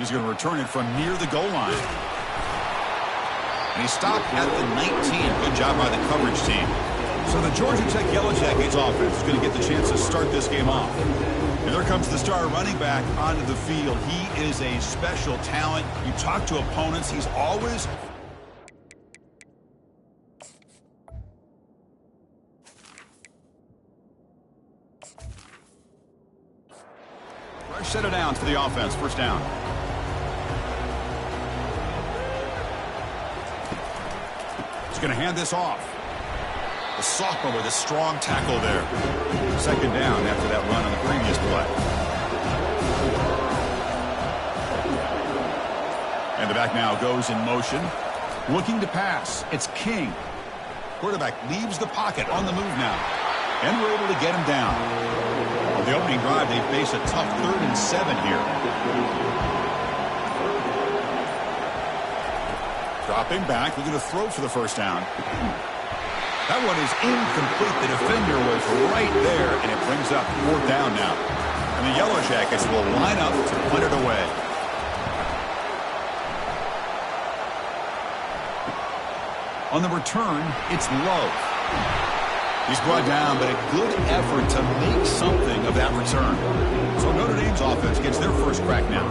He's going to return it from near the goal line. And he stopped at the 19. Good job by the coverage team. So the Georgia Tech Yellow Jackets offense is going to get the chance to start this game off. And there comes the star running back onto the field. He is a special talent. You talk to opponents, he's always... Set it down for the offense. First down. He's going to hand this off. The sophomore with a strong tackle there. Second down after that run on the previous play. And the back now goes in motion. Looking to pass. It's King. Quarterback leaves the pocket on the move now. And we're able to get him down. On the opening drive, they face a tough 3rd and 7 here. Dropping back, looking to throw for the first down. That one is incomplete. The defender was right there, and it brings up 4th down now. And the Yellow Jackets will line up to punt it away. On the return, it's Love. He's brought down, but a good effort to make something of that return. So Notre Dame's offense gets their first crack now.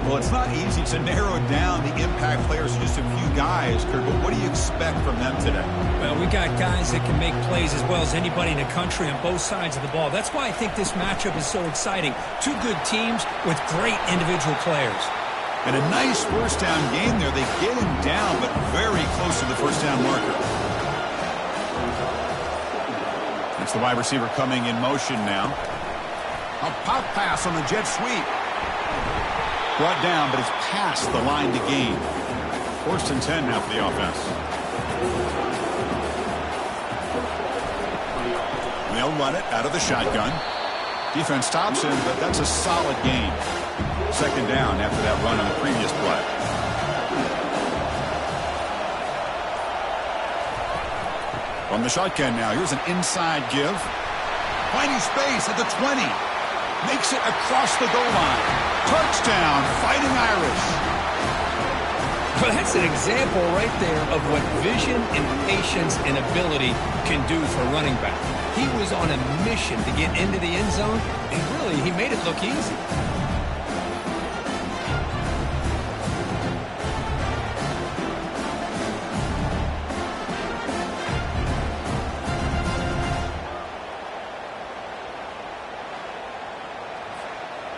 Well, it's not easy to narrow down the impact players to just a few guys, Kurt, but what do you expect from them today? Well, we got guys that can make plays as well as anybody in the country on both sides of the ball. That's why I think this matchup is so exciting. Two good teams with great individual players. And a nice first down game there. They get him down, but very close to the first down marker. It's the wide receiver coming in motion now. A pop pass on the jet sweep. Brought down, but it's past the line to gain. 1st and 10 now for the offense. And they'll run it out of the shotgun. Defense stops him, but that's a solid gain. Second down after that run on the previous play. From the shotgun now, here's an inside give. Finding space at the 20. Makes it across the goal line. Touchdown, Fighting Irish. Well, that's an example right there of what vision and patience and ability can do for a running back. He was on a mission to get into the end zone, and really, he made it look easy.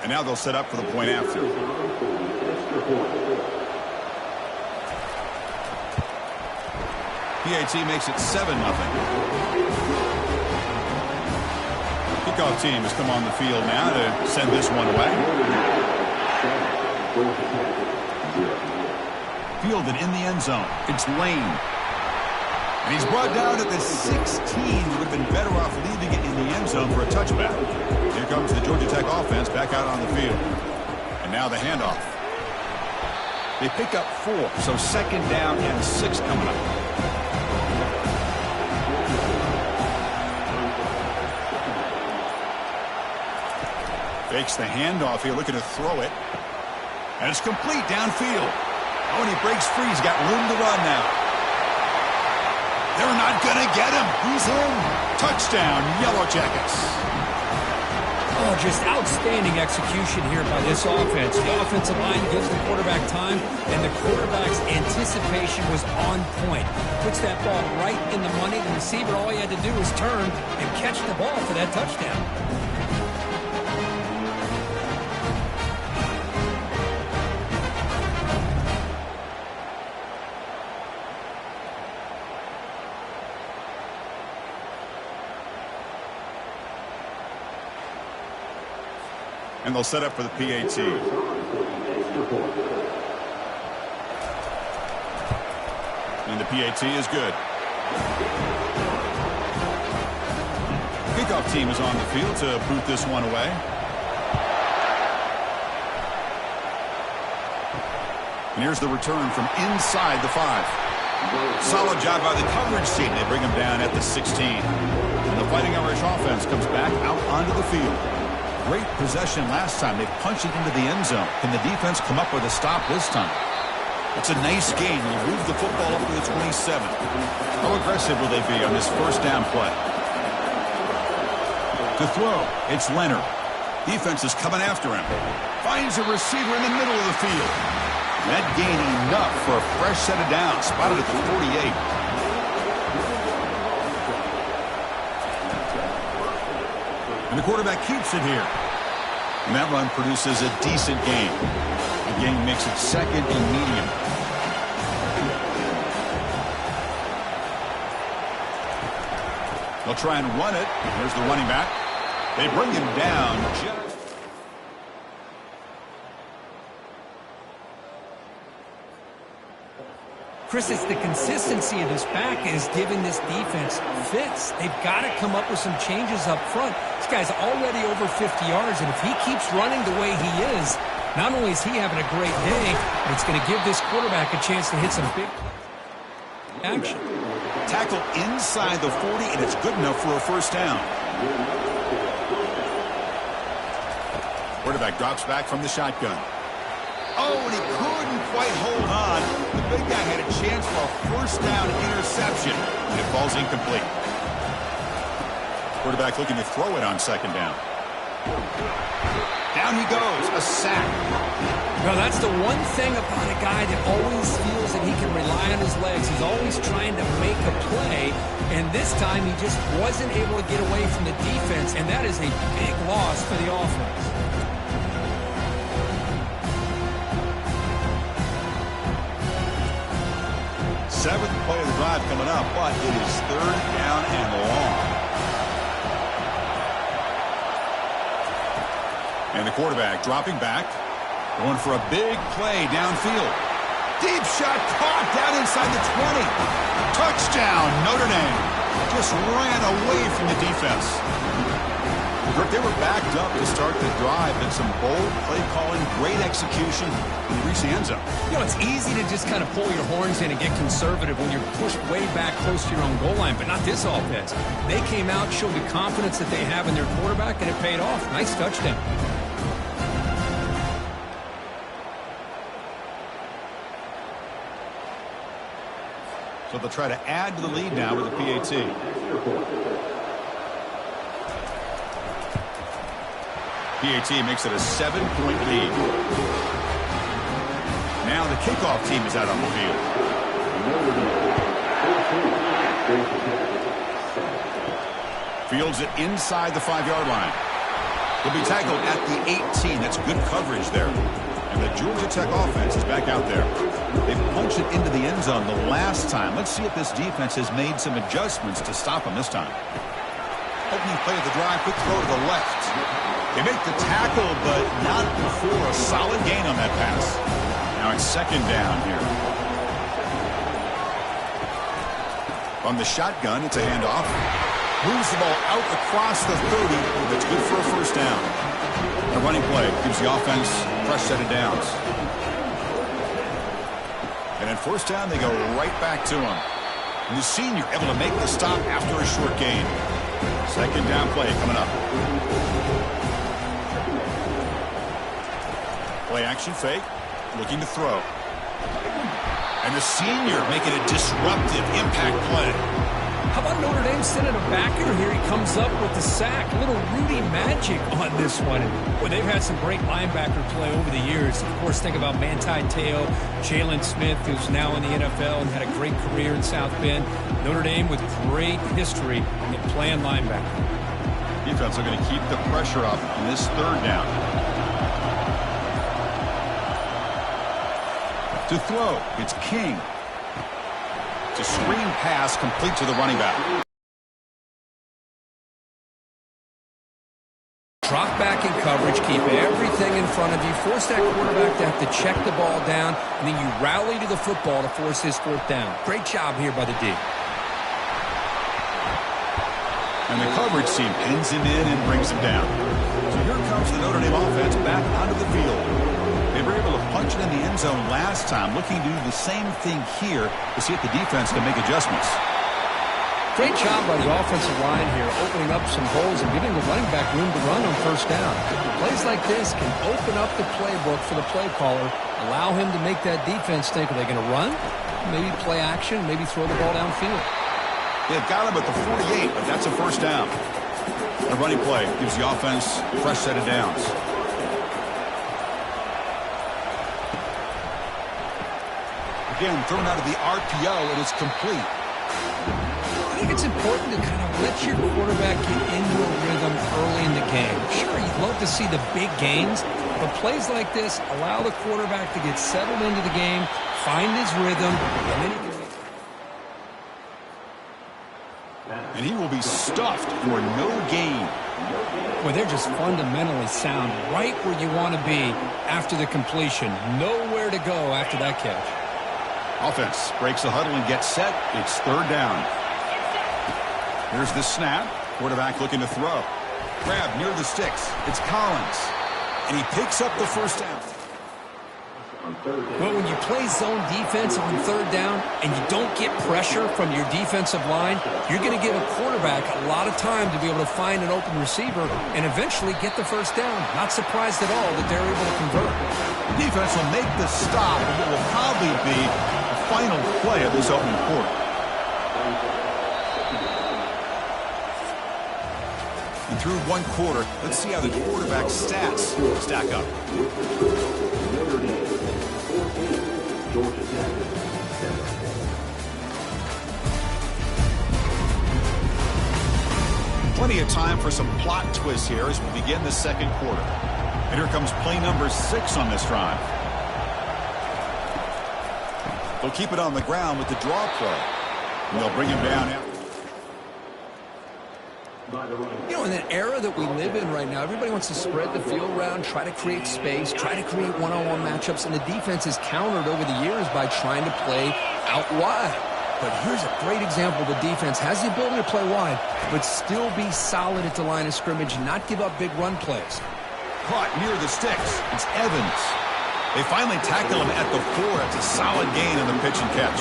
And now they'll set up for the point after. PAT makes it 7-0. Kickoff team has come on the field now to send this one away. Fielded in the end zone. It's Lane. And he's brought down at the 16. Would have been better off leaving it in the end zone for a touchback. Here comes the Georgia Tech offense back out on the field. And now the handoff. They pick up 4, so second down and 6 coming up. Fakes the handoff here, looking to throw it. And it's complete downfield. Oh, and he breaks free. He's got room to run now. They're not going to get him. He's in. Touchdown, Yellow Jackets. Oh, just outstanding execution here by this offense. The offensive line gives the quarterback time, and the quarterback's anticipation was on point. Puts that ball right in the money. The receiver, all he had to do was turn and catch the ball for that touchdown. And they'll set up for the PAT. And the PAT is good. Kickoff team is on the field to boot this one away. And here's the return from inside the 5. Solid job by the coverage team. They bring him down at the 16. And the Fighting Irish offense comes back out onto the field. great possession last time. They punched it into the end zone. Can the defense come up with a stop this time? It's a nice gain. They'll move the football up to the 27. How aggressive will they be on this first down play? To throw, it's Leonard. Defense is coming after him. Finds a receiver in the middle of the field. That gain enough for a fresh set of downs. Spotted at the 48. And the quarterback keeps it here. And that run produces a decent gain. The gain makes it second and medium. They'll try and run it. There's the running back. They bring him down just... Chris, it's the consistency of this back is giving this defense fits. They've got to come up with some changes up front. This guy's already over 50 yards, and if he keeps running the way he is, not only is he having a great day, but it's going to give this quarterback a chance to hit some big action. Tackle inside the 40, and it's good enough for a first down. Quarterback drops back from the shotgun. Oh, and he couldn't quite hold on. The big guy had a chance for a first down interception, and it falls incomplete. Quarterback looking to throw it on second down. Down he goes, a sack. Well, that's the one thing about a guy that always feels that he can rely on his legs. He's always trying to make a play, and this time he just wasn't able to get away from the defense, and that is a big loss for the offense. Seventh play of the drive coming up, but it is third down and long. And the quarterback dropping back, going for a big play downfield. Deep shot caught down inside the 20. Touchdown, Notre Dame. Just ran away from the defense. They were backed up to start the drive, and some bold play calling, great execution, and reach the end zone. You know, it's easy to just kind of pull your horns in and get conservative when you're pushed way back close to your own goal line, but not this offense. They came out, showed the confidence that they have in their quarterback, and it paid off. Nice touchdown. So they'll try to add to the lead now with the PAT. PAT makes it a 7-point lead. Now the kickoff team is out on the field. Fields it inside the 5-yard line. He'll be tackled at the 18. That's good coverage there. And the Georgia Tech offense is back out there. They punched it into the end zone the last time. Let's see if this defense has made some adjustments to stop them this time. Opening play of the drive, quick throw to the left. They make the tackle, but not before a solid gain on that pass. Now it's second down here. From the shotgun, it's a handoff. Moves the ball out across the 30. That's good for a first down. A running play gives the offense a fresh set of downs. And at first down, they go right back to him. And the senior able to make the stop after a short gain. Second down play coming up. Play action fake, looking to throw. And the senior making a disruptive impact play. How about Notre Dame sending a backer here? He comes up with the sack. A little Rudy magic on this one. Boy, they've had some great linebacker play over the years. Of course, think about Manti Te'o, Jalen Smith, who's now in the NFL and had a great career in South Bend. Notre Dame with great history in playing linebacker. Defense are going to keep the pressure up in this third down. To throw, it's King. It's a screen pass complete to the running back. Drop back in coverage, keep everything in front of you, force that quarterback to have to check the ball down, and then you rally to the football to force his fourth down. Great job here by the D. And the coverage team pins him in and brings him down. So here comes the Notre Dame offense back onto the field. They were able to punch it in the end zone last time, looking to do the same thing here to see if the defense can make adjustments. Great job by the offensive line here, opening up some holes and giving the running back room to run on first down. Plays like this can open up the playbook for the play caller, allow him to make that defense think, are they going to run? Maybe play action, maybe throw the ball downfield. They've got him at the 48, but that's a first down. The running play gives the offense a fresh set of downs. Again, thrown out of the RPO, and it's complete. I think it's important to kind of let your quarterback get into a rhythm early in the game. Sure, you'd love to see the big gains, but plays like this allow the quarterback to get settled into the game, find his rhythm, and he will be stuffed for no gain. Well, they're just fundamentally sound, right where you want to be after the completion. Nowhere to go after that catch. Offense breaks the huddle and gets set. It's third down. Here's the snap. Quarterback looking to throw. Grab near the sticks. It's Collins. And he picks up the first down. Well, when you play zone defense on third down and you don't get pressure from your defensive line, you're going to give a quarterback a lot of time to be able to find an open receiver and eventually get the first down. Not surprised at all that they're able to convert. The defense will make the stop, and it will probably be the final play of this opening quarter. And through one quarter, let's see how the quarterback's stats stack up. Plenty of time for some plot twists here as we begin the second quarter. And here comes play number 6 on this drive. They'll keep it on the ground with the draw play. And they'll bring him down after. You know, in that era that we live in right now, everybody wants to spread the field around, try to create space, try to create one-on-one matchups, and the defense is countered over the years by trying to play out wide. But here's a great example. The defense has the ability to play wide, but still be solid at the line of scrimmage and not give up big run plays. Caught near the sticks. It's Evans. They finally tackle him at the 4. It's a solid gain on the pitch and catch.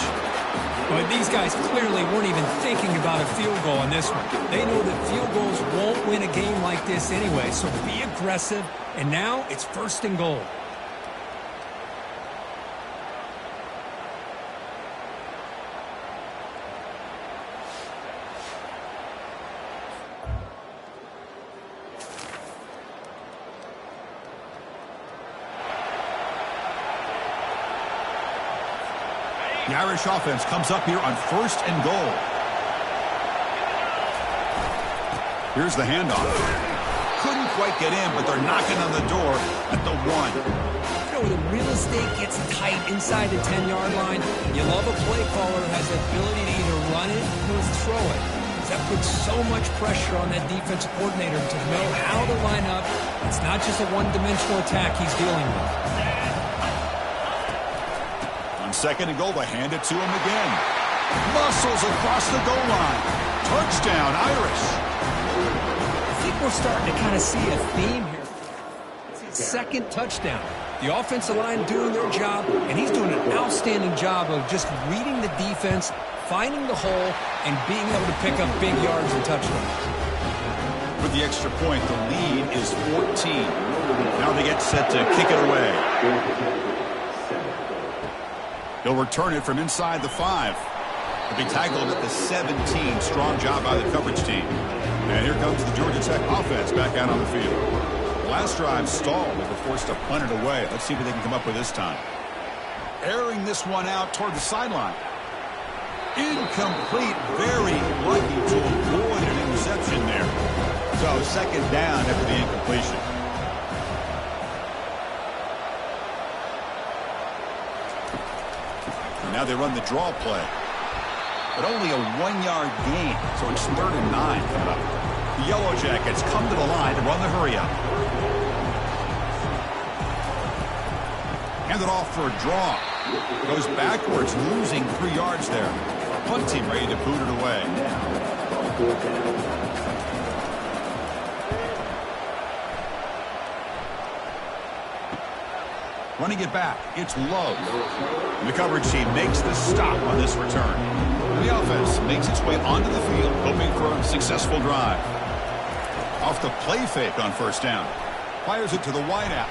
But these guys clearly weren't even thinking about a field goal in this one. They know that field goals won't win a game like this anyway, so be aggressive, and now it's first and goal. The Irish offense comes up here on first and goal. Here's the handoff. Couldn't quite get in, but they're knocking on the door at the 1. You know, when the real estate gets tight inside the 10-yard line, you love a play caller who has the ability to either run it or throw it. That puts so much pressure on that defensive coordinator to know how to line up. It's not just a one-dimensional attack he's dealing with. Second and goal, they hand it to him again. Muscles across the goal line. Touchdown, Irish. I think we're starting to kind of see a theme here. It's his second touchdown. The offensive line doing their job, and he's doing an outstanding job of just reading the defense, finding the hole, and being able to pick up big yards and touchdowns. With the extra point, the lead is 14. Now they get set to kick it away. He'll return it from inside the 5. He'll be tackled at the 17. Strong job by the coverage team. And here comes the Georgia Tech offense back out on the field. Last drive stalled. They were forced to punt it away. Let's see what they can come up with this time. Airing this one out toward the sideline. Incomplete. Very lucky to avoid an interception there. So second down after the incompletion. Now they run the draw play. But only a 1-yard gain, so it's 3rd and 9 coming up. The Yellow Jackets come to the line to run the hurry-up. Hand it off for a draw. Goes backwards, losing 3 yards there. Punt team ready to boot it away. Running it back, it's low. The coverage team makes the stop on this return. The offense makes its way onto the field, hoping for a successful drive. Off the play fake on first down. Fires it to the wideout.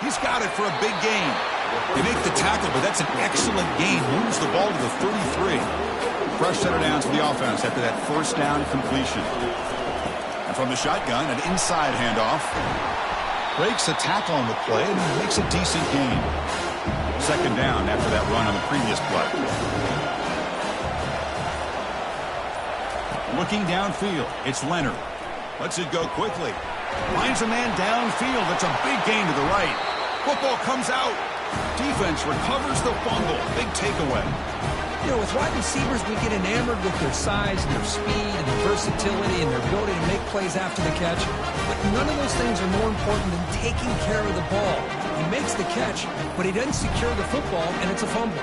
He's got it for a big gain. They make the tackle, but that's an excellent gain. Moves the ball to the 33. Fresh set of downs for the offense after that first down completion. And from the shotgun, an inside handoff. Breaks a tackle on the play and makes a decent gain. Second down after that run on the previous play. Looking downfield, it's Leonard. Lets it go quickly. Finds a man downfield. That's a big gain to the right. Football comes out. Defense recovers the fumble. Big takeaway. You know, with wide receivers, we get enamored with their size and their speed and their versatility and their ability to make plays after the catch. But none of those things are more important than taking care of the ball. He makes the catch, but he doesn't secure the football, and it's a fumble.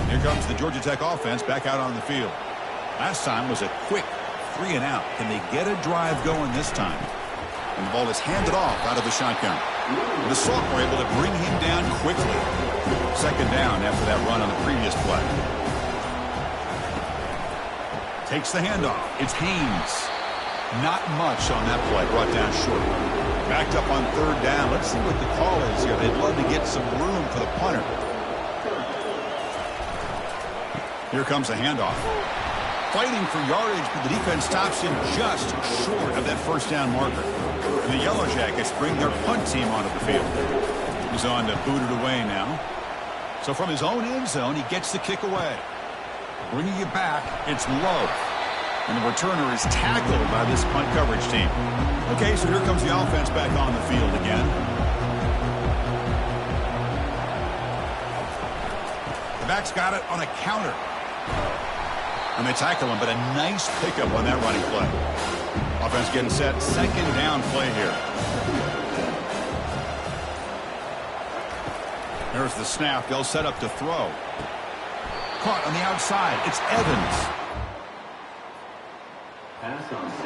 Here comes the Georgia Tech offense back out on the field. Last time was a quick 3 and out. Can they get a drive going this time? And the ball is handed off out of the shotgun. The Sophomore able to bring him down quickly. Second down after that run on the previous play. Takes the handoff. It's Haynes. Not much on that play. Brought down short. Backed up on third down. Let's see what the call is here. They'd love to get some room for the punter. Here comes the handoff. Fighting for yardage, but the defense stops him just short of that first down marker. The Yellow Jackets bring their punt team onto the field. He's on to boot it away now. So from his own end zone, he gets the kick away. Bringing it back, it's Love. And the returner is tackled by this punt coverage team. Okay, so here comes the offense back on the field again. The back's got it on a counter. And they tackle him, but a nice pickup on that running play. Offense getting set. Second down play here. There's the snap. They'll set up to throw. Caught on the outside. It's Evans.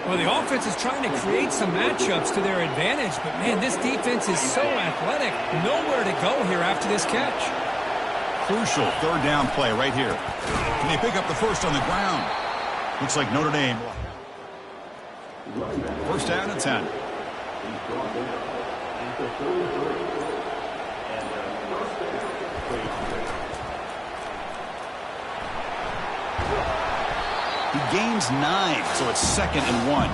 Well, the offense is trying to create some matchups to their advantage, but, man, this defense is so athletic. Nowhere to go here after this catch. Crucial third down play right here. Can they pick up the first on the ground? Looks like Notre Dame. First down and 10. He gains 9, so it's 2nd and 1.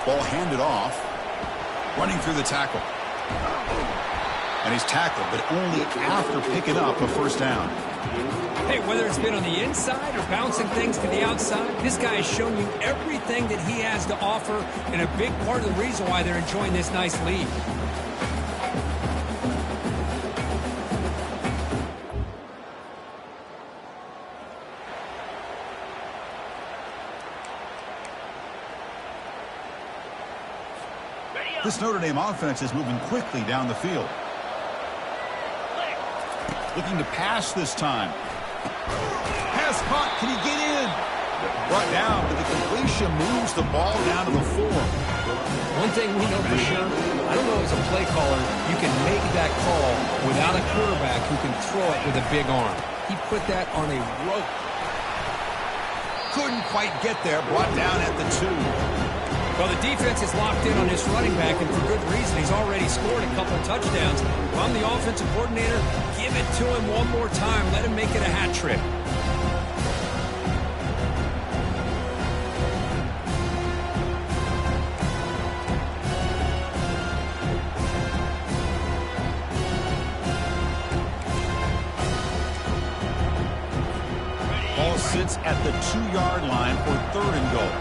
Ball handed off. Running through the tackle. And he's tackled, but only after picking up a first down. Hey, whether it's been on the inside or bouncing things to the outside, this guy has shown you everything that he has to offer, and a big part of the reason why they're enjoying this nice lead. This Notre Dame offense is moving quickly down the field. Looking to pass this time. Pass caught. Can he get in? Brought down, but the completion moves the ball down to the 4. One thing we know for sure, I don't know as a play caller, you can make that call without a quarterback who can throw it with a big arm. He put that on a rope. Couldn't quite get there. Brought down at the 2. Well, the defense is locked in on this running back, and for good reason. He's already scored a couple touchdowns. If I'm the offensive coordinator, give it to him one more time. Let him make it a hat trick. Ball sits at the 2-yard line for 3rd and goal.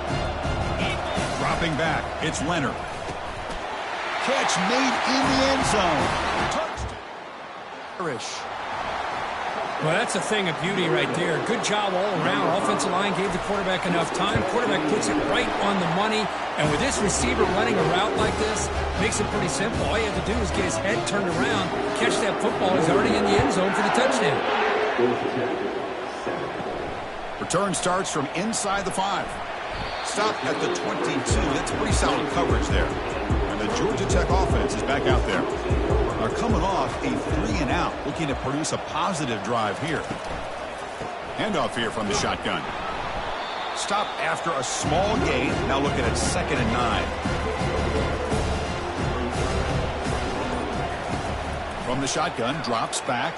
Dropping back, it's Leonard. Catch made in the end zone. Touchdown. Well, that's a thing of beauty right there. Good job all around. Offensive line gave the quarterback enough time. Quarterback puts it right on the money. And with this receiver running a route like this, makes it pretty simple. All you have to do is get his head turned around, catch that football. He's already in the end zone for the touchdown. Return starts from inside the 5. Stop at the 22. That's pretty solid coverage there. And the Georgia Tech offense is back out there. They're coming off a 3-and-out, looking to produce a positive drive here. Handoff here from the shotgun. Stop after a small gain. Now looking at 2nd and 9. From the shotgun, drops back.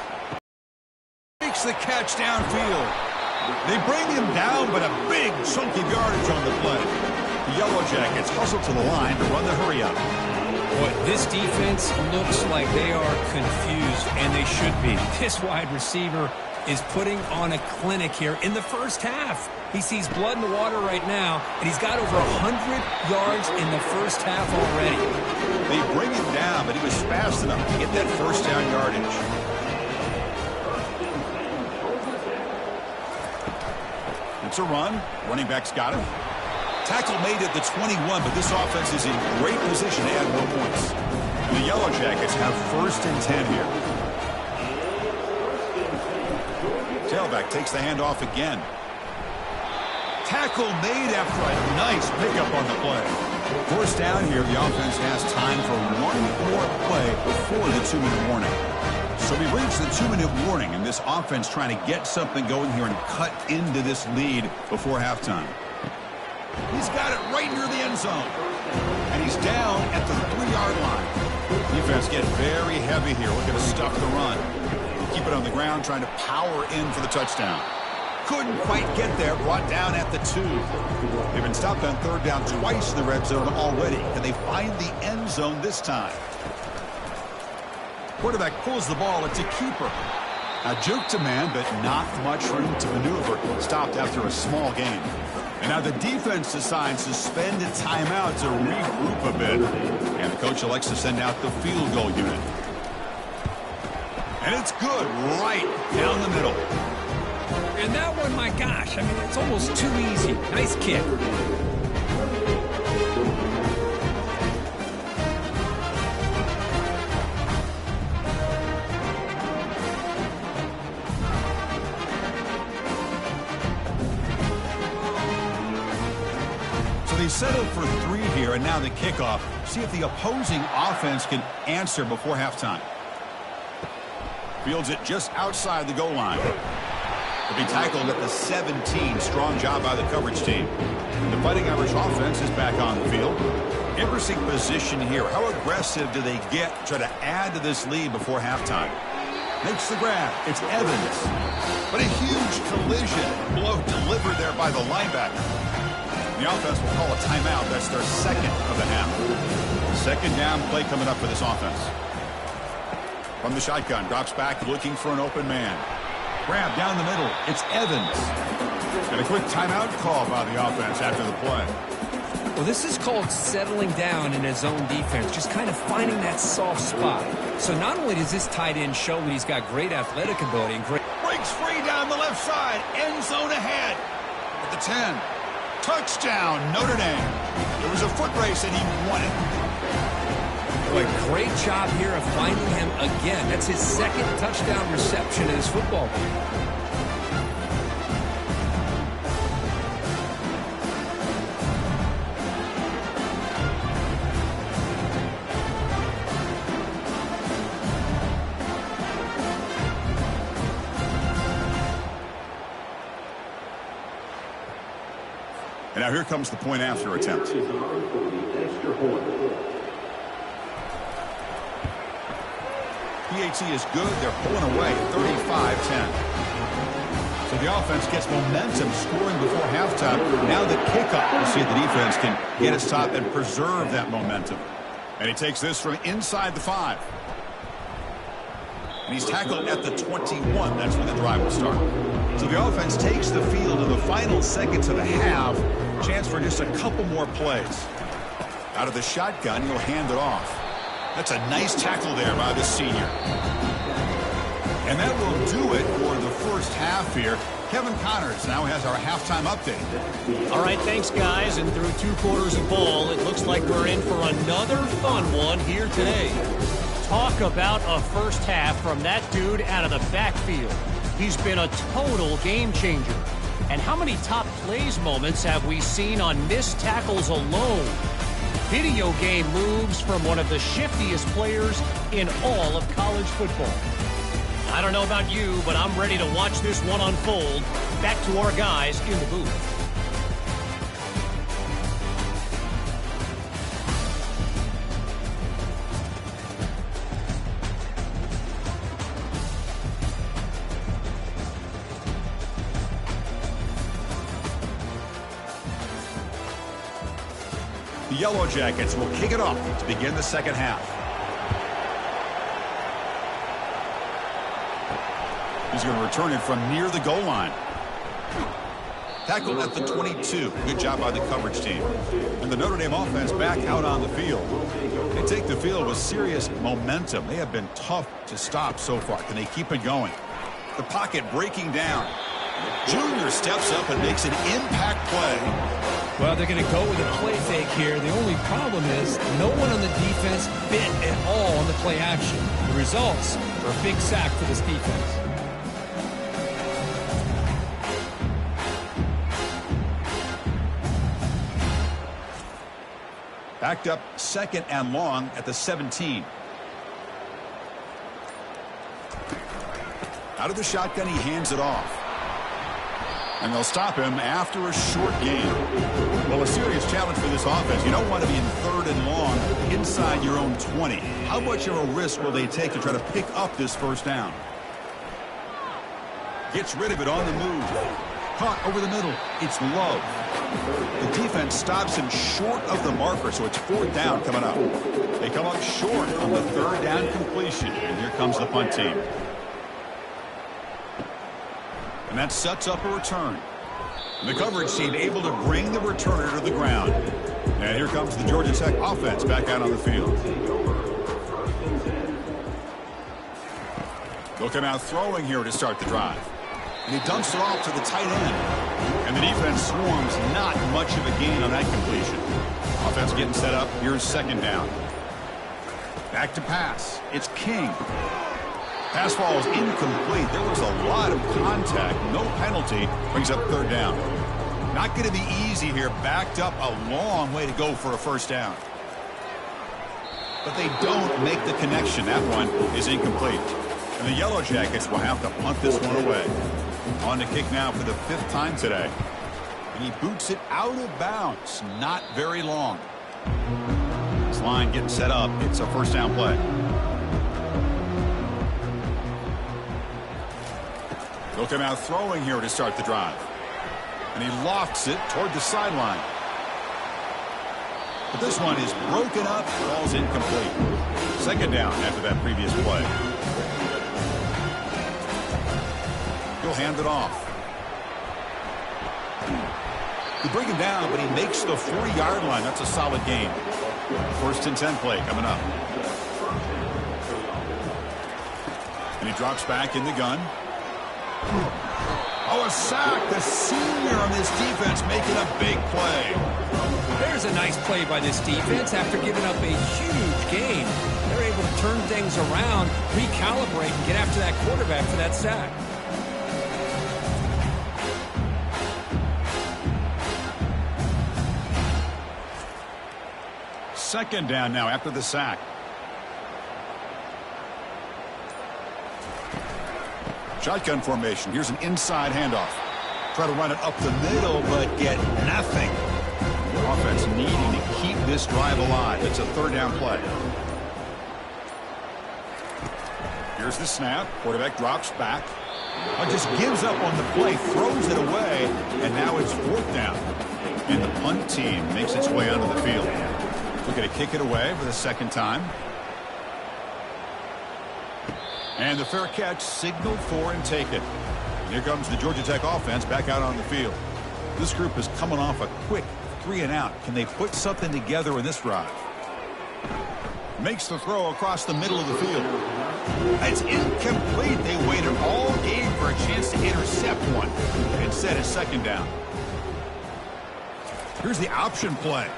Makes the catch downfield. They bring him down, but a big chunk of yardage on the play. The Yellow Jackets hustle to the line to run the hurry up. Boy, this defense looks like they are confused, and they should be. This wide receiver is putting on a clinic here in the first half. He sees blood in the water right now, and he's got over 100 yards in the first half already. They bring him down, but he was fast enough to get that first down yardage. It's a run. Running back's got it. Tackle made at the 21, but this offense is in great position to add more points. The Yellow Jackets have 1st and 10 here. Tailback takes the handoff again. Tackle made after a nice pickup on the play. 1st down here, the offense has time for one more play before the 2-minute warning. So we reached the 2-minute warning, and this offense trying to get something going here and cut into this lead before halftime. He's got it right near the end zone. And he's down at the 3-yard line. Defense get very heavy here, looking to stuff the run. Keep it on the ground, trying to power in for the touchdown. Couldn't quite get there, brought down at the 2. They've been stopped on 3rd down twice in the red zone already. Can they find the end zone this time? Quarterback pulls the ball. It's a keeper. A juke to man, but not much room to maneuver. Stopped after a small gain. And now the defense decides to spend a timeout to regroup a bit. And the coach elects to send out the field goal unit. And it's good right down the middle. And that one, my gosh, I mean, it's almost too easy. Nice kick. They settle for 3 here, and now the kickoff. See if the opposing offense can answer before halftime. Fields it just outside the goal line. He'll be tackled at the 17. Strong job by the coverage team. The Fighting Irish offense is back on the field. Interesting position here. How aggressive do they get to try to add to this lead before halftime? Makes the grab. It's Evans. But a huge collision. Blow delivered there by the linebacker. The offense will call a timeout. That's their 2nd of the half. 2nd down play coming up for this offense. From the shotgun, drops back looking for an open man. Grab down the middle. It's Evans. And a quick timeout call by the offense after the play. Well, this is called settling down in his zone defense, just kind of finding that soft spot. So not only does this tight end show that he's got great athletic ability and great... Breaks free down the left side. End zone ahead. At the 10. Touchdown, Notre Dame. It was a foot race, and he won it. Boy, great job here of finding him again. That's his 2nd touchdown reception in his football game. And now here comes the point after attempt. PAT is good. They're pulling away 35-10. So the offense gets momentum scoring before halftime. Now the kickoff. We'll see if the defense can get its top and preserve that momentum. And he takes this from inside the 5. And he's tackled at the 21. That's when the drive will start. So the offense takes the field in the final seconds of the half. Chance for just a couple more plays. Out of the shotgun, he'll hand it off. That's a nice tackle there by the senior. And that will do it for the first half here. Kevin Connors now has our halftime update. All right, thanks, guys. And through 2 quarters of ball, it looks like we're in for another fun one here today. Talk about a first half from that dude out of the backfield. He's been a total game changer. And how many top plays moments have we seen on missed tackles alone? Video game moves from one of the shiftiest players in all of college football. I don't know about you, but I'm ready to watch this one unfold. Back to our guys in the booth. The Yellow Jackets will kick it off to begin the second half. He's going to return it from near the goal line. Tackled at the 22. Good job by the coverage team. And the Notre Dame offense back out on the field. They take the field with serious momentum. They have been tough to stop so far. Can they keep it going? The pocket breaking down. Junior steps up and makes an impact play. Well, they're going to go with a play fake here. The only problem is no one on the defense bit at all on the play action. The results are a big sack for this defense. Backed up second and long at the 17. Out of the shotgun, he hands it off. And they'll stop him after a short gain. Well, a serious challenge for this offense. You don't want to be in third and long inside your own 20. How much of a risk will they take to try to pick up this first down? Gets rid of it on the move. Caught over the middle. It's Love. The defense stops him short of the marker, so it's fourth down coming up. They come up short on the third down completion. And here comes the punt team. And that sets up a return. And the coverage team able to bring the returner to the ground. And here comes the Georgia Tech offense back out on the field. They'll come out throwing here to start the drive. And he dumps it off to the tight end. And the defense swarms, not much of a gain on that completion. Offense getting set up. Here's second down. Back to pass. It's King. Pass falls incomplete. There was a lot of contact. No penalty. Brings up third down. Not going to be easy here. Backed up a long way to go for a first down. But they don't make the connection. That one is incomplete. And the Yellow Jackets will have to punt this one away. On the kick now for the fifth time today. And he boots it out of bounds. Not very long. This line getting set up. It's a first down play. They'll come out throwing here to start the drive. And he lofts it toward the sideline. But this one is broken up. Ball's incomplete. Second down after that previous play. He'll hand it off. They bring him down, but he makes the 40-yard line. That's a solid gain. First and 10 play coming up. And he drops back in the gun. Oh, a sack. The senior on this defense making a big play. There's a nice play by this defense after giving up a huge gain. They're able to turn things around, recalibrate, and get after that quarterback for that sack. Second down now after the sack. Shotgun formation. Here's an inside handoff. Try to run it up the middle, but get nothing. The offense needing to keep this drive alive. It's a third down play. Here's the snap. Quarterback drops back. Just gives up on the play, throws it away, and now it's fourth down. And the punt team makes its way onto the field. Looking to kick it away for the second time. And the fair catch signaled for and taken. And here comes the Georgia Tech offense back out on the field. This group is coming off a quick 3 and out. Can they put something together in this drive? Makes the throw across the middle of the field. It's incomplete. They waited all game for a chance to intercept one. Instead, it's second down. Here's the option play.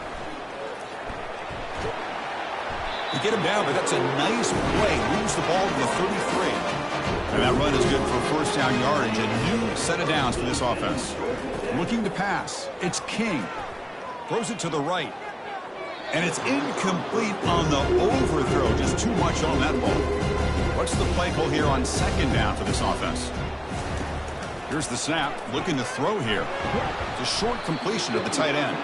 They get him down, but that's a nice play. Moves the ball to the 33. And That run is good for first down yardage. A new set of downs for this offense. Looking to pass. It's King. Throws it to the right. And it's incomplete on the overthrow. Just too much on that ball. What's the play call here on second down for this offense? Here's the snap. Looking to throw here. It's a short completion of the tight end.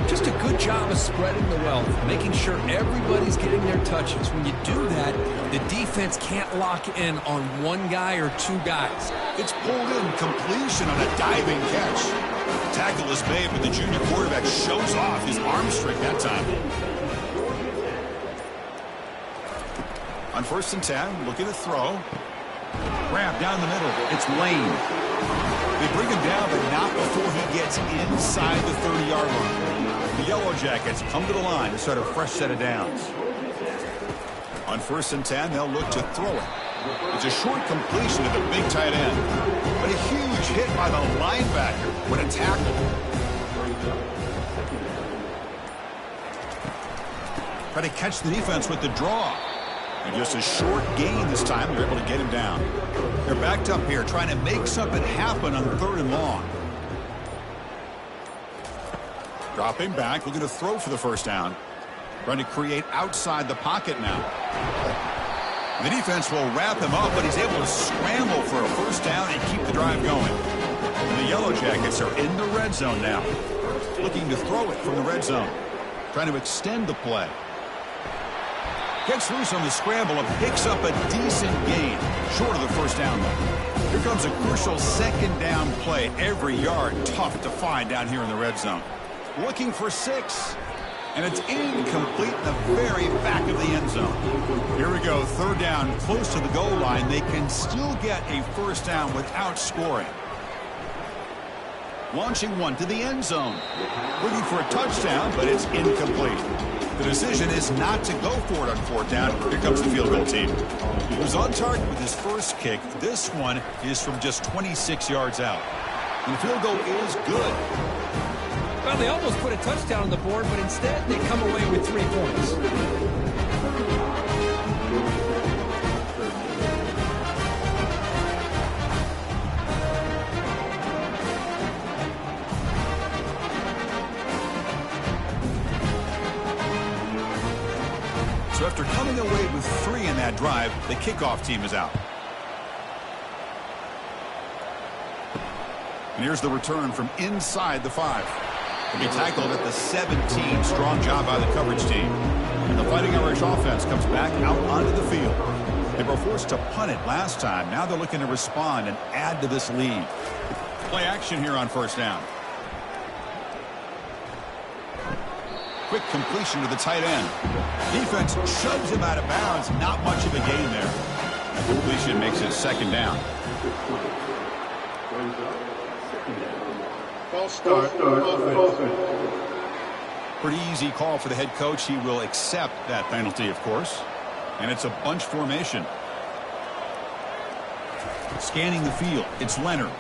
Just a good job of spreading the wealth, making sure everybody's getting their touches. When you do that, the defense can't lock in on one guy or two guys. It's pulled in, completion on a diving catch. Tackle is made, but the junior quarterback shows off his arm strength that time. On 1st and 10, looking to throw. Grab down the middle. It's Lane. They bring him down, but not before he gets inside the 30-yard line. The Yellow Jackets come to the line to start a fresh set of downs. On 1st and 10, they'll look to throw it. It's a short completion to the big tight end. But a huge hit by the linebacker. What a tackle. Try to catch the defense with the draw. And just a short gain this time. They're able to get him down. They're backed up here trying to make something happen on 3rd and long. Dropping back, looking to throw for the first down. Trying to create outside the pocket now. The defense will wrap him up, but he's able to scramble for a first down and keep the drive going. And the Yellow Jackets are in the red zone now. Looking to throw it from the red zone. Trying to extend the play. Gets loose on the scramble and picks up a decent gain. Short of the first down, though. Here comes a crucial second down play. Every yard tough to find down here in the red zone. Looking for 6. And it's incomplete in the very back of the end zone. Here we go. 3rd down, close to the goal line. They can still get a first down without scoring. Launching one to the end zone. Looking for a touchdown, but it's incomplete. The decision is not to go for it on 4th down. Here comes the field goal team. He was on target with his first kick. This one is from just 26 yards out. And the field goal is good. Well, they almost put a touchdown on the board, but instead they come away with 3 points. So after coming away with 3 in that drive, the kickoff team is out. And here's the return from inside the 5. He'll be tackled at the 17. Strong job by the coverage team. And the Fighting Irish offense comes back out onto the field. They were forced to punt it last time. Now they're looking to respond and add to this lead. Play action here on 1st down. Quick completion to the tight end. Defense shoves him out of bounds. Not much of a gain there. The completion makes it 2nd down. Pretty easy call for the head coach. He will accept that penalty, of course. And it's a bunch formation. Scanning the field. It's Leonard.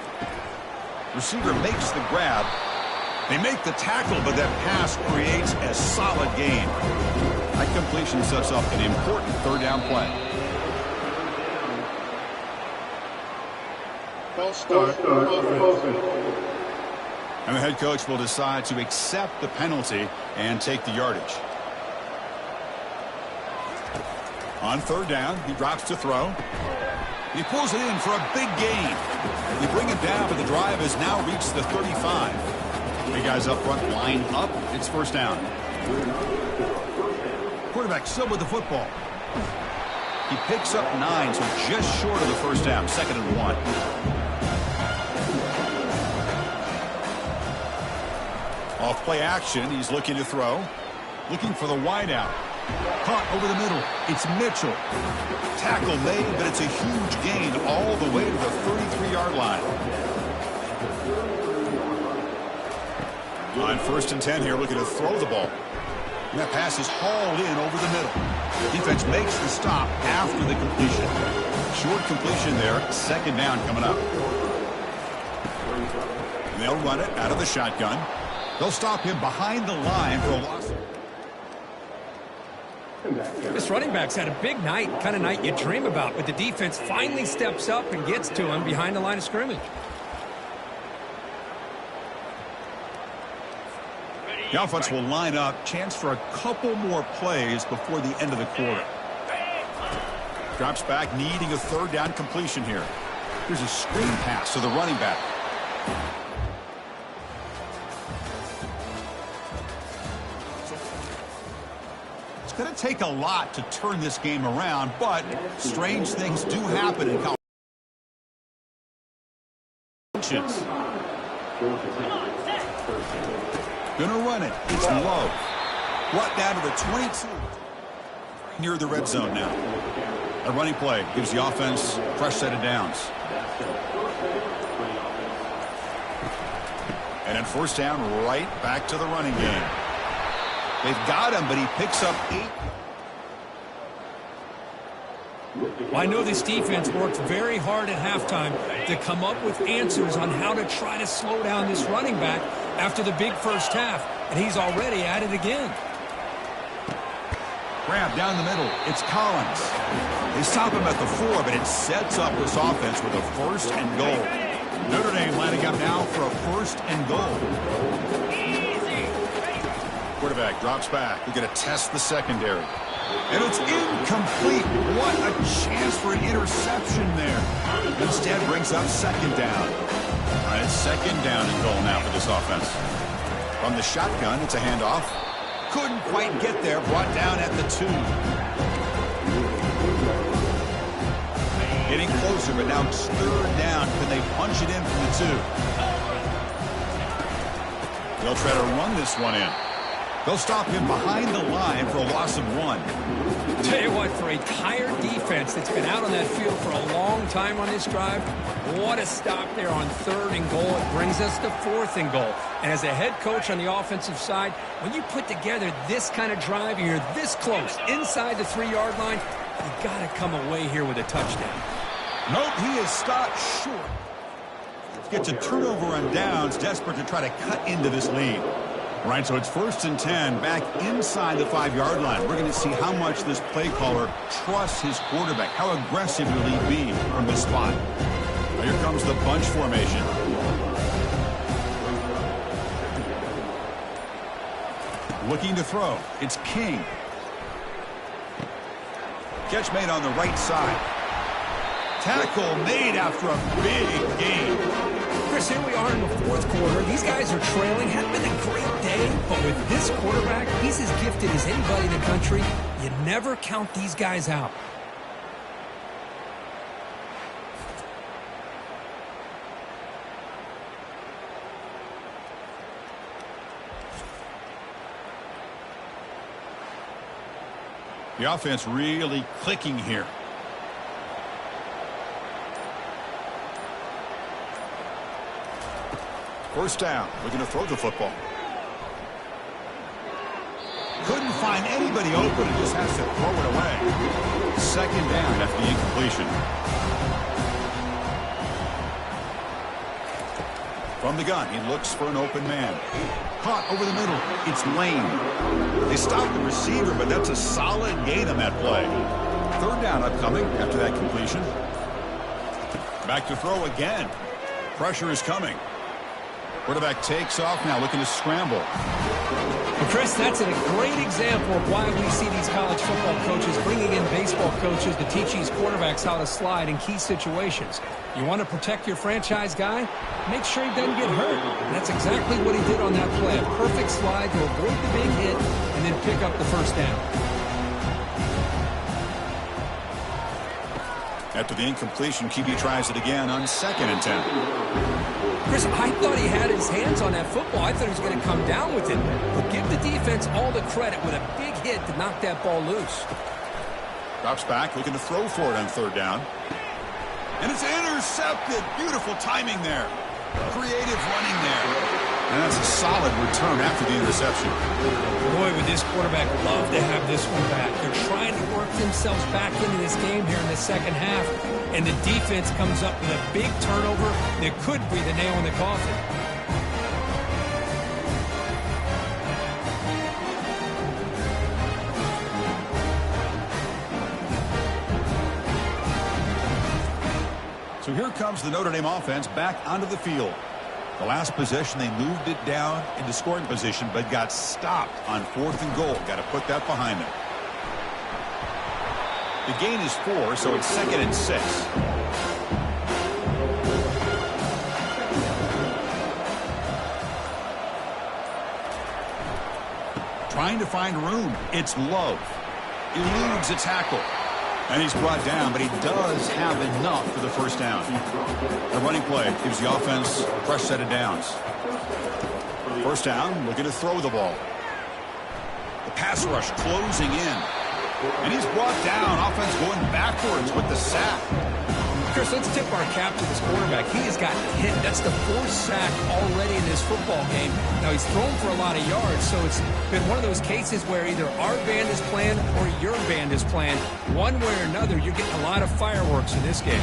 Receiver makes the grab. They make the tackle, but that pass creates a solid gain. That completion sets up an important 3rd down play. And the head coach will decide to accept the penalty and take the yardage. On 3rd down, he drops to throw. He pulls it in for a big gain. They bring it down, but the drive has now reached the 35. Big guys up front line up. It's 1st down. Quarterback still with the football. He picks up 9, so just short of the first down. 2nd and 1. Off play action. He's looking to throw. Looking for the wideout. Caught over the middle. It's Mitchell. Tackle made, but it's a huge gain all the way to the 33-yard line. On 1st and 10 here, looking to throw the ball. And that pass is hauled in over the middle. Defense makes the stop after the completion. Short completion there. 2nd down coming up. And they'll run it out of the shotgun. They'll stop him behind the line for a loss. This running back's had a big night, kind of night you dream about, but the defense finally steps up and gets to him behind the line of scrimmage. The offense will line up. Chance for a couple more plays before the end of the quarter. Drops back, needing a third down completion here. Here's a screen pass to the running back. It's going to take a lot to turn this game around, but strange things do happen in college. Gonna run it. It's low. Brought down to the 22. Near the red zone now. A running play gives the offense a fresh set of downs. And then first down, right back to the running game. They've got him, but he picks up 8. Well, I know this defense worked very hard at halftime to come up with answers on how to try to slow down this running back after the big first half, and he's already at it again. Grab down the middle. It's Collins. They stop him at the 4, but it sets up this offense with a first and goal. Notre Dame lining up now for a first and goal. Quarterback drops back. We're going to test the secondary. And it's incomplete. What a chance for an interception there. Instead brings up second down. All right, it's second down and goal now for this offense. From the shotgun, it's a handoff. Couldn't quite get there. Brought down at the 2. Getting closer, but now it's third down. Can they punch it in from the 2? They'll try to run this one in. They'll stop him behind the line for a loss of 1. Tell you what, for a tired defense that's been out on that field for a long time on this drive, what a stop there on third and goal. It brings us to fourth and goal. And as a head coach on the offensive side, when you put together this kind of drive and you're this close inside the 3-yard line, you got to come away here with a touchdown. Nope, he is stopped short. Gets a turnover on downs, desperate to try to cut into this lead. All right, so it's first and 10, back inside the 5-yard line. We're going to see how much this play caller trusts his quarterback. How aggressive will he be from this spot? Now here comes the bunch formation. Looking to throw. It's King. Catch made on the right side. Tackle made after a big gain. Chris, here we are in the fourth quarter. These guys are trailing. Hadn't been a great day, but with this quarterback, he's as gifted as anybody in the country. You never count these guys out. The offense really clicking here. First down. Looking to throw the football. Couldn't find anybody open and just has to throw it away. Second down after the incompletion. From the gun, he looks for an open man. Caught over the middle. It's Lane. They stopped the receiver, but that's a solid gain on that play. Third down upcoming after that completion. Back to throw again. Pressure is coming. Quarterback takes off now, looking to scramble. Well, Chris, that's a great example of why we see these college football coaches bringing in baseball coaches to teach these quarterbacks how to slide in key situations. You want to protect your franchise guy? Make sure he doesn't get hurt. And that's exactly what he did on that play. A perfect slide to avoid the big hit and then pick up the first down. After the incompletion, QB tries it again on second and 10. Chris, I thought he had his hands on that football. I thought he was going to come down with it. But give the defense all the credit with a big hit to knock that ball loose. Drops back, looking to throw for it on third down. And it's intercepted. Beautiful timing there. Creative running there. And that's a solid return after the interception. Boy, would this quarterback love to have this one back. They're trying to work themselves back into this game here in the second half. And the defense comes up with a big turnover that could be the nail in the coffin. So here comes the Notre Dame offense back onto the field. The last possession, they moved it down into scoring position, but got stopped on 4th and goal. Got to put that behind them. The gain is 4, so it's 2nd and 6. Trying to find room. It's Love. Eludes a tackle. And he's brought down, but he does have enough for the first down. The running play gives the offense a fresh set of downs. First down, looking to throw the ball. The pass rush closing in. And he's brought down. Offense going backwards with the sack. Chris, let's tip our cap to this quarterback. He has gotten hit. That's the 4th sack already in this football game. Now, he's thrown for a lot of yards, so it's been one of those cases where either our band is playing or your band is playing. One way or another, you're getting a lot of fireworks in this game.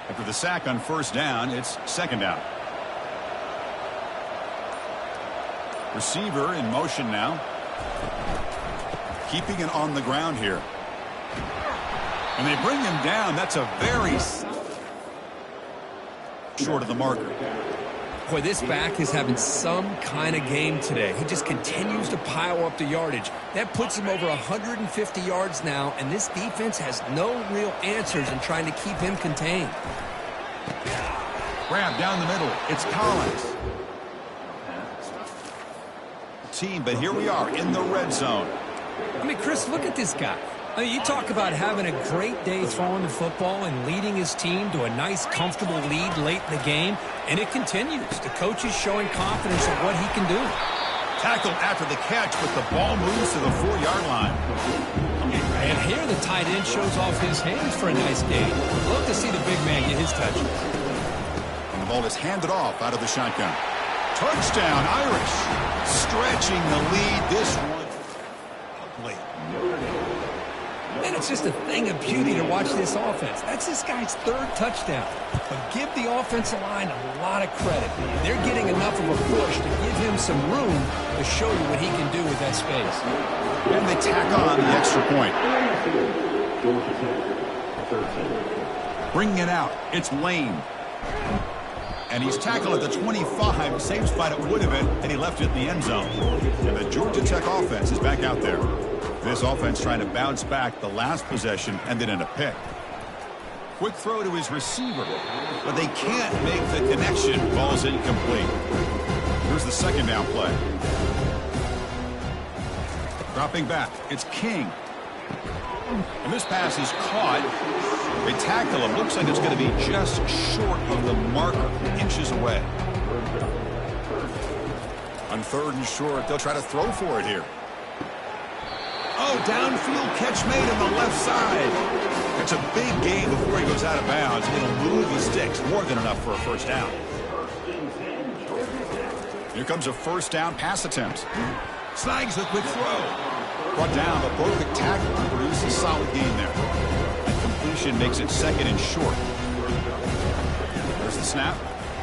After the sack on first down, it's 2nd down. Receiver in motion now. Keeping it on the ground here. And they bring him down. That's a very short of the marker. Boy, this back is having some kind of game today. He just continues to pile up the yardage. That puts him over 150 yards now, and this defense has no real answers in trying to keep him contained. Grab down the middle. It's Collins. Team, but here we are in the red zone. I mean, Chris, look at this guy. I mean, you talk about having a great day throwing the football and leading his team to a nice, comfortable lead late in the game, and it continues. The coach is showing confidence in what he can do. Tackled after the catch, but the ball moves to the 4-yard line. And here the tight end shows off his hands for a nice game. Love to see the big man get his touches. And the ball is handed off out of the shotgun. Touchdown, Irish. Stretching the lead. This one ugly. Man, it's just a thing of beauty to watch this offense. That's this guy's 3rd touchdown. But give the offensive line a lot of credit. They're getting enough of a push to give him some room to show you what he can do with that space. And they tack on the extra point. Bringing it out. It's Lane. And he's tackled at the 25. Same spot it would have been, and he left it in the end zone. And the Georgia Tech offense is back out there. This offense trying to bounce back the last possession and then in a pick. Quick throw to his receiver, but they can't make the connection. Ball's incomplete. Here's the 2nd down play. Dropping back, it's King. And this pass is caught. They tackle him. Looks like it's going to be just short of the marker, inches away. On 3rd and short, they'll try to throw for it here. Oh, downfield catch made on the left side. It's a big gain before he goes out of bounds. It'll move the sticks. More than enough for a first down. Here comes a first down pass attempt. Snags the quick throw. Brought down, but broke the tackle to produce a solid gain there. And completion makes it 2nd and short. There's the snap.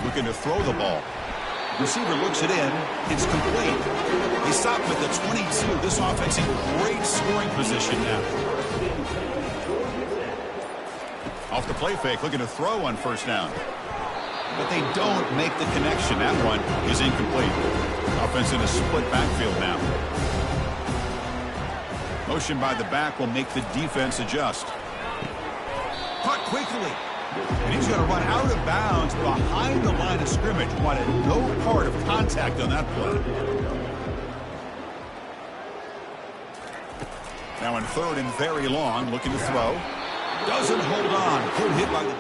Looking to throw the ball. Receiver looks it in. It's complete. He stopped at the 22. This offense in great scoring position now. Off the play fake, looking to throw on first down. But they don't make the connection. That one is incomplete. Offense in a split backfield now. Motion by the back will make the defense adjust. Caught quickly. And he's going to run out of bounds behind the line of scrimmage. Wanted no part of contact on that play. Now in 3rd and very long, looking to throw. Doesn't hold on. Good hit by the...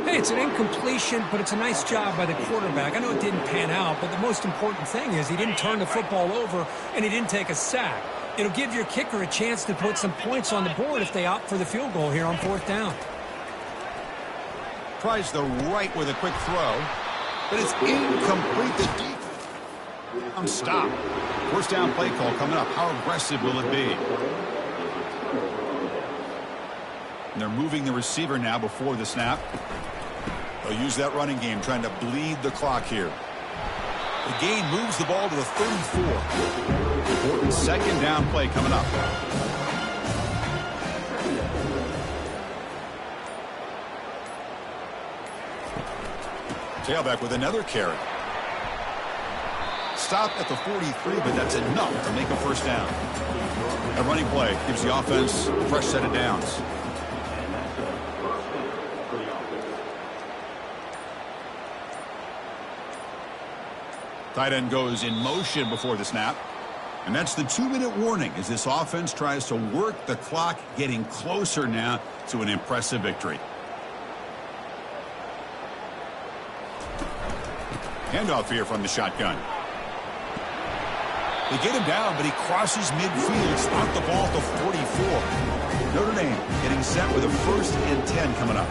Hey, it's an incompletion, but it's a nice job by the quarterback. I know it didn't pan out, but the most important thing is he didn't turn the football over and he didn't take a sack. It'll give your kicker a chance to put some points on the board if they opt for the field goal here on 4th down. Tries the right with a quick throw, but it's incomplete. The deep stop. First down play call coming up. How aggressive will it be? And they're moving the receiver now before the snap. They'll use that running game, trying to bleed the clock here. The gain moves the ball to the 34. Important 2nd down play coming up. Tailback with another carry. Stop at the 43, but that's enough to make a first down. A running play gives the offense a fresh set of downs. Tight end goes in motion before the snap. And that's the 2-minute warning as this offense tries to work the clock, getting closer now to an impressive victory. Handoff here from the shotgun. They get him down, but he crosses midfield, spot the ball to 44. Notre Dame getting set with a 1st and 10 coming up.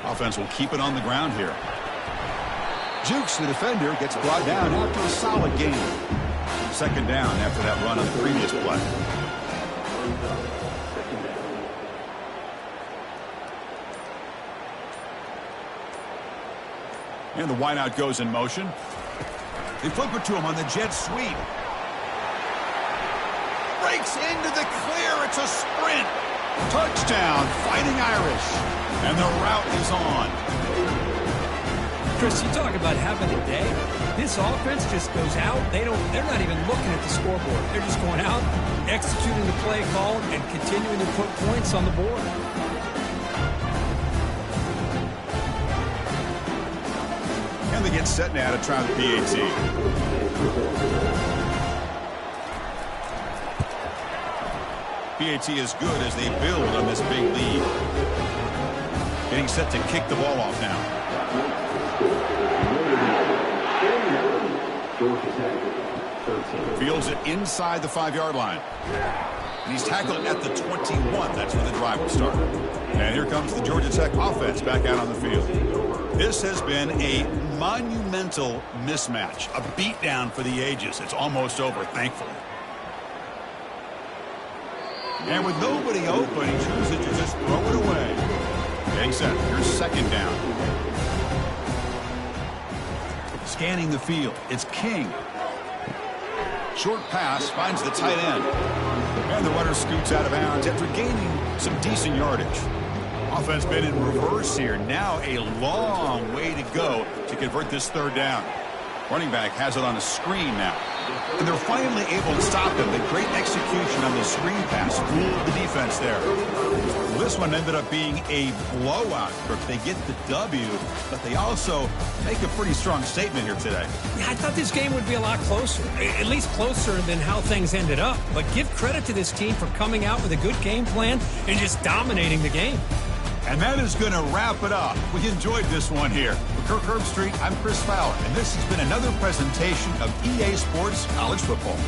Offense will keep it on the ground here. Jukes, the defender, gets brought down after a solid game. 2nd down after that run on the previous play. And the wideout goes in motion. They flip it to him on the jet sweep. Breaks into the clear. It's a sprint. Touchdown, Fighting Irish. And the route is on. Chris, you talk about having a day. This offense just goes out. They're not even looking at the scoreboard. They're just going out, executing the play call, and continuing to put points on the board. And they get set now to try the PAT. PAT is good as they build on this big lead. Getting set to kick the ball off now. Fields it inside the 5-yard line. And he's tackled at the 21. That's where the drive will start. And here comes the Georgia Tech offense back out on the field. This has been a monumental mismatch, a beatdown for the ages. It's almost over, thankfully. And with nobody open, he chooses to just throw it away. Getting set. Here's 2nd down. Scanning the field. It's King. Short pass finds the tight end. And the runner scoots out of bounds after gaining some decent yardage. Offense been in reverse here. Now a long way to go to convert this 3rd down. Running back has it on a screen now. And they're finally able to stop him. The great execution on the screen pass fooled the defense there. Well, this one ended up being a blowout. They get the W, but they also make a pretty strong statement here today. Yeah, I thought this game would be a lot closer, at least closer than how things ended up. But give credit to this team for coming out with a good game plan and just dominating the game. And that is going to wrap it up. We enjoyed this one here. For Kirk Herbstreit, I'm Chris Fowler, and this has been another presentation of EA Sports College Football.